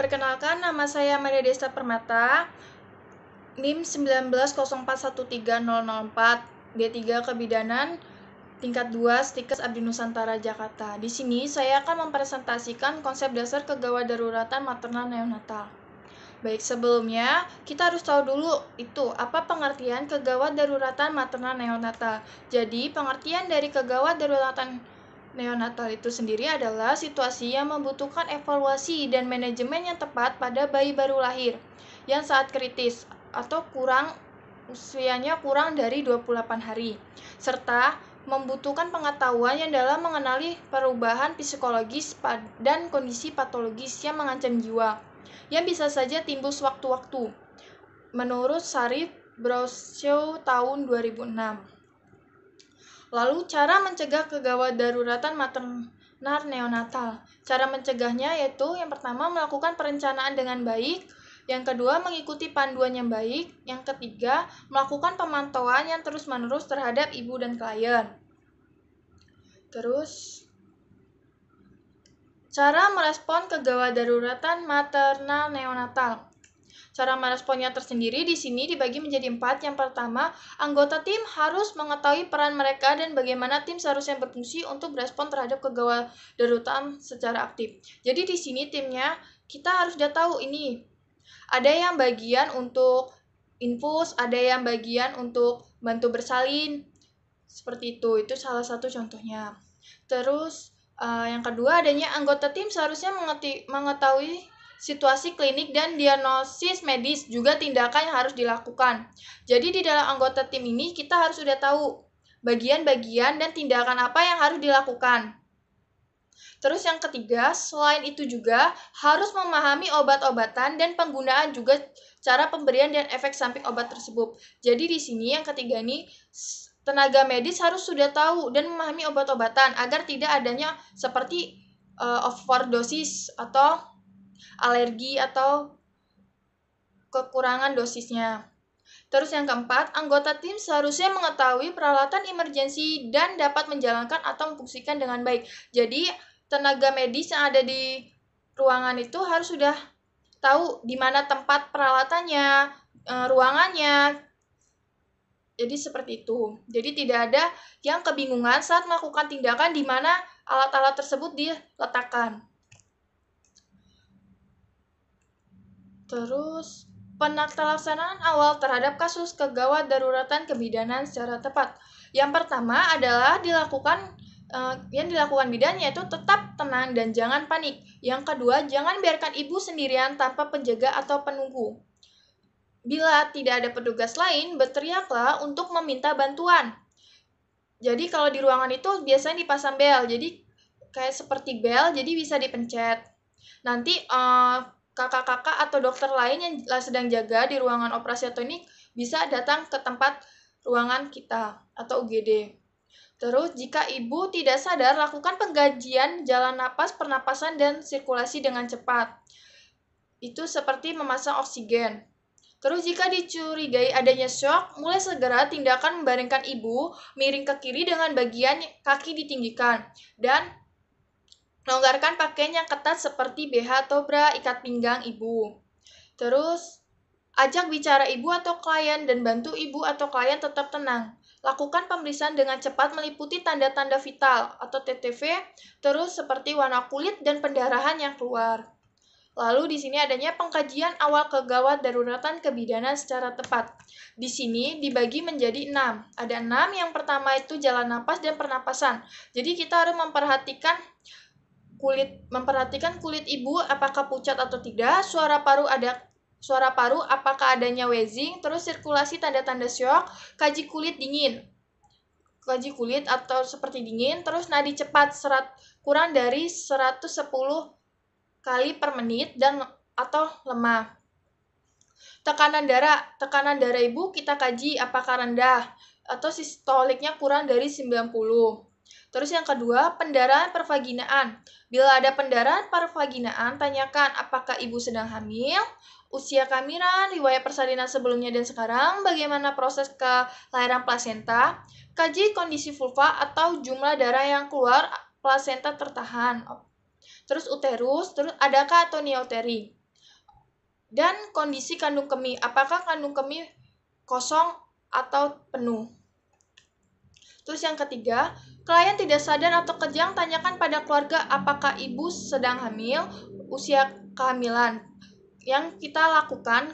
Perkenalkan, nama saya Maria Desta Permata, NIM 1904130004, D3 Kebidanan, tingkat 2, Stikes Abdi Nusantara, Jakarta. Di sini saya akan mempresentasikan konsep dasar kegawat daruratan maternal neonatal. Baik, sebelumnya kita harus tahu dulu apa pengertian kegawat daruratan maternal neonatal. Jadi, pengertian dari kegawat daruratan neonatal itu sendiri adalah situasi yang membutuhkan evaluasi dan manajemen yang tepat pada bayi baru lahir yang saat kritis atau usianya kurang dari 28 hari, serta membutuhkan pengetahuan yang dalam mengenali perubahan psikologis dan kondisi patologis yang mengancam jiwa, yang bisa saja timbul sewaktu-waktu, menurut Sharif Bradshaw tahun 2006. Lalu, cara mencegah kegawat daruratan maternal neonatal. Cara mencegahnya yaitu yang pertama, melakukan perencanaan dengan baik. Yang kedua, mengikuti panduan yang baik. Yang ketiga, melakukan pemantauan yang terus-menerus terhadap ibu dan klien. Terus, cara merespon kegawat daruratan maternal neonatal. Cara meresponnya tersendiri di sini dibagi menjadi 4. Yang pertama, anggota tim harus mengetahui peran mereka dan bagaimana tim seharusnya berfungsi untuk berespon terhadap kegawat daruratan secara aktif. Jadi di sini timnya kita harus sudah tahu ini. Ada yang bagian untuk infus, ada yang bagian untuk bantu bersalin. Seperti itu salah satu contohnya. Terus yang kedua, adanya anggota tim seharusnya mengetahui situasi klinik dan diagnosis medis, juga tindakan yang harus dilakukan. Jadi di dalam anggota tim ini kita harus sudah tahu bagian-bagian dan tindakan apa yang harus dilakukan. Terus yang ketiga, selain itu juga harus memahami obat-obatan dan penggunaan juga cara pemberian dan efek samping obat tersebut. Jadi di sini yang ketiga ini, tenaga medis harus sudah tahu dan memahami obat-obatan agar tidak adanya seperti overdosis atau alergi atau kekurangan dosisnya. Terus yang keempat, anggota tim seharusnya mengetahui peralatan emergensi dan dapat menjalankan atau memfungsikan dengan baik. Jadi, tenaga medis yang ada di ruangan itu harus sudah tahu di mana tempat peralatannya, ruangannya. Jadi seperti itu. Jadi tidak ada yang kebingungan saat melakukan tindakan di mana alat-alat tersebut diletakkan. Terus, pelaksanaan awal terhadap kasus kegawat daruratan kebidanan secara tepat. Yang pertama adalah yang dilakukan bidan yaitu tetap tenang dan jangan panik. Yang kedua, jangan biarkan ibu sendirian tanpa penjaga atau penunggu. Bila tidak ada petugas lain, berteriaklah untuk meminta bantuan. Jadi kalau di ruangan itu biasanya dipasang bel, jadi kayak seperti bel, jadi bisa dipencet. Nanti kakak-kakak atau dokter lain yang sedang jaga di ruangan operasi atau ini bisa datang ke tempat ruangan kita atau UGD. Terus, jika ibu tidak sadar, lakukan penggajian jalan napas, pernapasan, dan sirkulasi dengan cepat. Itu seperti memasang oksigen. Terus, jika dicurigai adanya shock, mulai segera tindakan membaringkan ibu miring ke kiri dengan bagian kaki ditinggikan. Dan longgarkan pakaian yang ketat seperti BH atau bra, ikat pinggang ibu. Terus, ajak bicara ibu atau klien dan bantu ibu atau klien tetap tenang. Lakukan pemeriksaan dengan cepat meliputi tanda-tanda vital atau TTV, terus seperti warna kulit dan pendarahan yang keluar. Lalu di sini adanya pengkajian awal kegawat daruratan kebidanan secara tepat. Di sini dibagi menjadi 6. Ada 6, yang pertama itu jalan napas dan pernapasan. Jadi kita harus memperhatikan kulit ibu apakah pucat atau tidak, suara paru apakah adanya wheezing, terus sirkulasi tanda-tanda shock, kaji kulit atau seperti dingin, terus nadi cepat kurang dari 110 kali per menit dan atau lemah. Tekanan darah ibu kita kaji apakah rendah atau sistoliknya kurang dari 90. Terus yang kedua, pendarahan pervaginaan. Bila ada pendarahan pervaginaan, tanyakan apakah ibu sedang hamil, usia kehamilan, riwayat persalinan sebelumnya dan sekarang, bagaimana proses kelahiran plasenta, kaji kondisi vulva atau jumlah darah yang keluar plasenta tertahan. Terus uterus, terus adakah atonioteri. Dan kondisi kandung kemih, apakah kandung kemih kosong atau penuh. Terus yang ketiga, klien tidak sadar atau kejang, tanyakan pada keluarga apakah ibu sedang hamil, usia kehamilan. Yang kita lakukan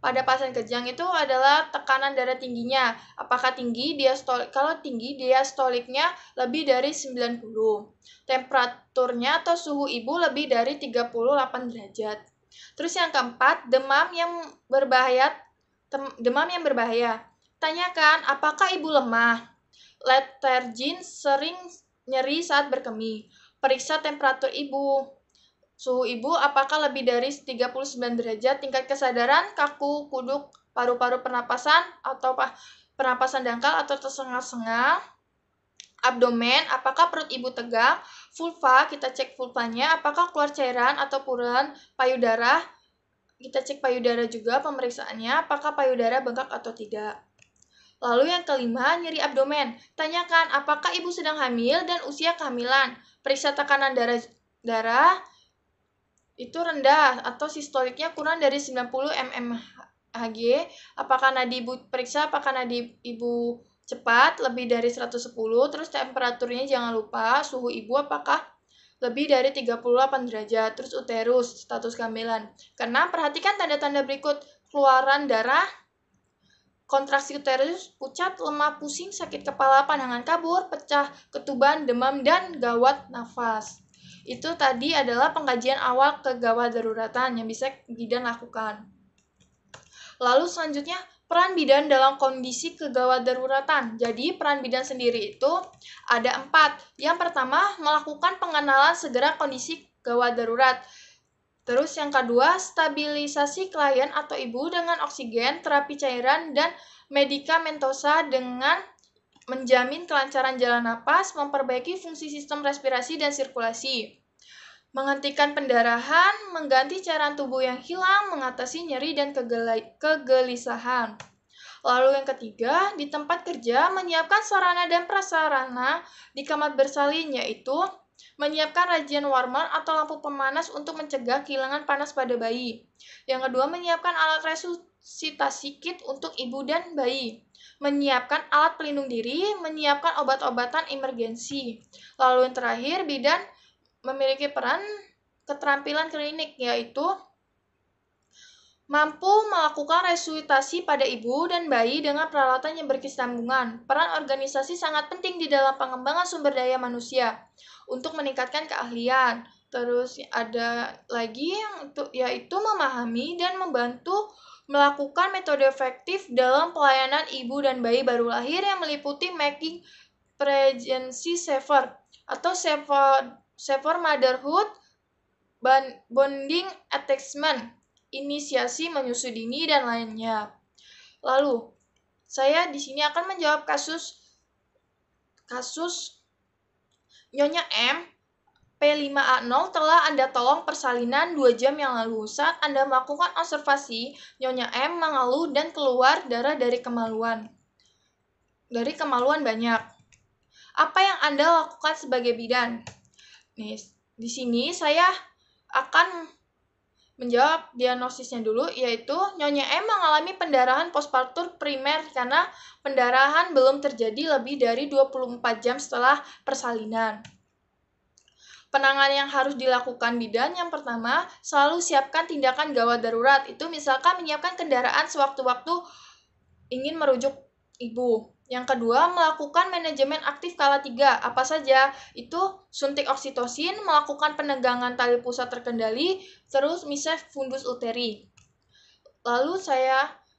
pada pasien kejang itu adalah tekanan darah tingginya. Apakah tinggi? Kalau tinggi, diastoliknya lebih dari 90. Temperaturnya atau suhu ibu lebih dari 38 derajat. Terus yang keempat, demam yang berbahaya. Tanyakan, apakah ibu lemah? Letargin, sering nyeri saat berkemih. Periksa temperatur ibu. Suhu ibu apakah lebih dari 39 derajat, tingkat kesadaran, kaku, kuduk, paru-paru pernapasan, atau pernapasan dangkal atau tersengal-sengal. Abdomen, apakah perut ibu tegang. Vulva, kita cek vulvanya, apakah keluar cairan atau puran. Payudara, kita cek payudara juga pemeriksaannya, apakah payudara bengkak atau tidak. Lalu yang kelima, nyeri abdomen. Tanyakan, apakah ibu sedang hamil dan usia kehamilan. Periksa tekanan darah itu rendah atau sistoliknya kurang dari 90 mmHg. Apakah nadi ibu periksa, apakah nadi ibu cepat lebih dari 110. Terus temperaturnya jangan lupa, suhu ibu apakah lebih dari 38 derajat. Terus uterus, status kehamilan. Keenam, perhatikan tanda-tanda berikut: keluaran darah, kontraksi uterus, pucat, lemah, pusing, sakit kepala, pandangan kabur, pecah ketuban, demam, dan gawat nafas. Itu tadi adalah pengkajian awal kegawat daruratan yang bisa bidan lakukan. Lalu selanjutnya, peran bidan dalam kondisi kegawat daruratan. Jadi peran bidan sendiri itu ada 4. Yang pertama, melakukan pengenalan segera kondisi gawat darurat. Terus yang kedua, stabilisasi klien atau ibu dengan oksigen, terapi cairan, dan medikamentosa dengan menjamin kelancaran jalan napas, memperbaiki fungsi sistem respirasi dan sirkulasi, menghentikan pendarahan, mengganti cairan tubuh yang hilang, mengatasi nyeri dan kegelisahan. Lalu yang ketiga, di tempat kerja, menyiapkan sarana dan prasarana di kamar bersalin, yaitu menyiapkan rajian warmer atau lampu pemanas untuk mencegah kehilangan panas pada bayi. Yang kedua, menyiapkan alat resusitasi kit untuk ibu dan bayi. Menyiapkan alat pelindung diri, menyiapkan obat-obatan emergensi. Lalu yang terakhir, bidan memiliki peran keterampilan klinik, yaitu mampu melakukan resusitasi pada ibu dan bayi dengan peralatan yang berkesinambungan. Peran organisasi sangat penting di dalam pengembangan sumber daya manusia untuk meningkatkan keahlian. Terus ada lagi yaitu memahami dan membantu melakukan metode efektif dalam pelayanan ibu dan bayi baru lahir yang meliputi making pregnancy safer atau safer motherhood, bonding attachment, inisiasi menyusui dini, dan lainnya. Lalu, saya di sini akan menjawab kasus Nyonya M, P5A0 telah Anda tolong persalinan 2 jam yang lalu. Saat Anda melakukan observasi, Nyonya M mengeluh dan keluar darah dari kemaluan. Banyak. Apa yang Anda lakukan sebagai bidan? Nih, di sini saya akan menjawab diagnosisnya dulu, yaitu Nyonya M mengalami pendarahan postpartum primer karena pendarahan belum terjadi lebih dari 24 jam setelah persalinan. Penanganan yang harus dilakukan bidan, yang pertama, selalu siapkan tindakan gawat darurat. Itu misalkan menyiapkan kendaraan sewaktu-waktu ingin merujuk ibu. Yang kedua, melakukan manajemen aktif kala 3. Apa saja? Itu suntik oksitosin, melakukan penegangan tali pusat terkendali, terus misef fundus uteri. Lalu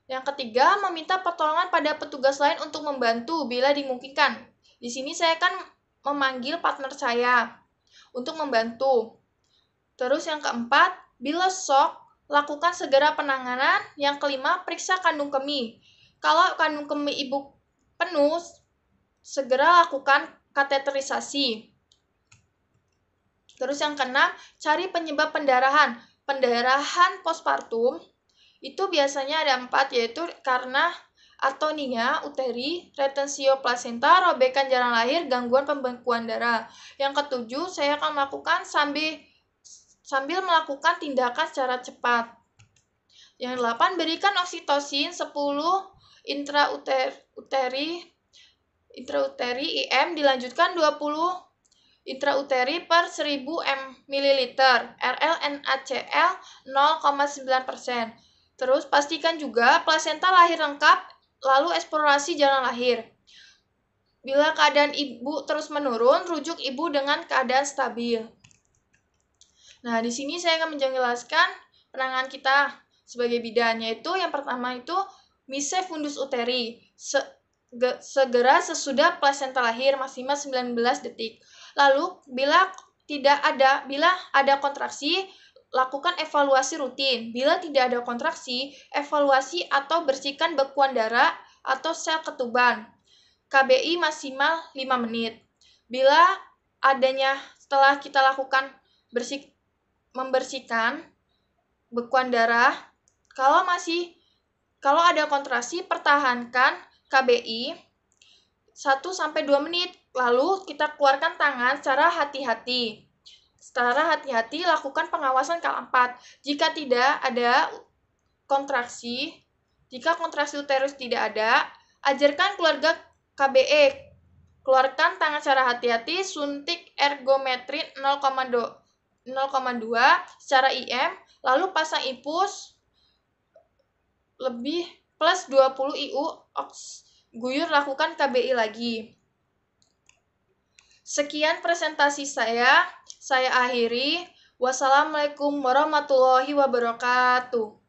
yang ketiga, meminta pertolongan pada petugas lain untuk membantu bila dimungkinkan. Di sini saya akan memanggil partner saya untuk membantu. Terus yang keempat, bila shock, lakukan segera penanganan. Yang kelima, periksa kandung kemih. Kalau kandung kemih ibu penuh, segera lakukan kateterisasi. Terus yang keenam, cari penyebab pendarahan. Pendarahan postpartum itu biasanya ada 4, yaitu karena atonia uteri, retensio plasenta, robekan jalan lahir, gangguan pembekuan darah. Yang ketujuh, saya akan melakukan sambil melakukan tindakan secara cepat. Yang 8, berikan oksitosin 10 intrauteri IM dilanjutkan 20 intrauteri per 1000 ml, RLNaCl 0,9%. Terus pastikan juga plasenta lahir lengkap, lalu eksplorasi jalan lahir. Bila keadaan ibu terus menurun, rujuk ibu dengan keadaan stabil. Nah, di sini saya akan menjelaskan penanganan kita sebagai bidan, yaitu yang pertama itu mise fundus uteri, segera sesudah plasenta lahir maksimal 19 detik. Lalu, bila ada kontraksi, lakukan evaluasi rutin. Bila tidak ada kontraksi, evaluasi atau bersihkan bekuan darah atau sel ketuban. KBI maksimal 5 menit. Bila setelah kita lakukan membersihkan bekuan darah, kalau ada kontraksi, pertahankan KBI 1-2 menit, lalu kita keluarkan tangan secara hati-hati. Secara hati-hati lakukan pengawasan K4. Jika tidak ada kontraksi, jika kontraksi uterus tidak ada, ajarkan keluarga KBE. Keluarkan tangan secara hati-hati, suntik ergometrin 0,2 secara IM, lalu pasang infus lebih plus 20 IU guyur, lakukan KBI lagi. Sekian presentasi saya akhiri. Wassalamualaikum warahmatullahi wabarakatuh.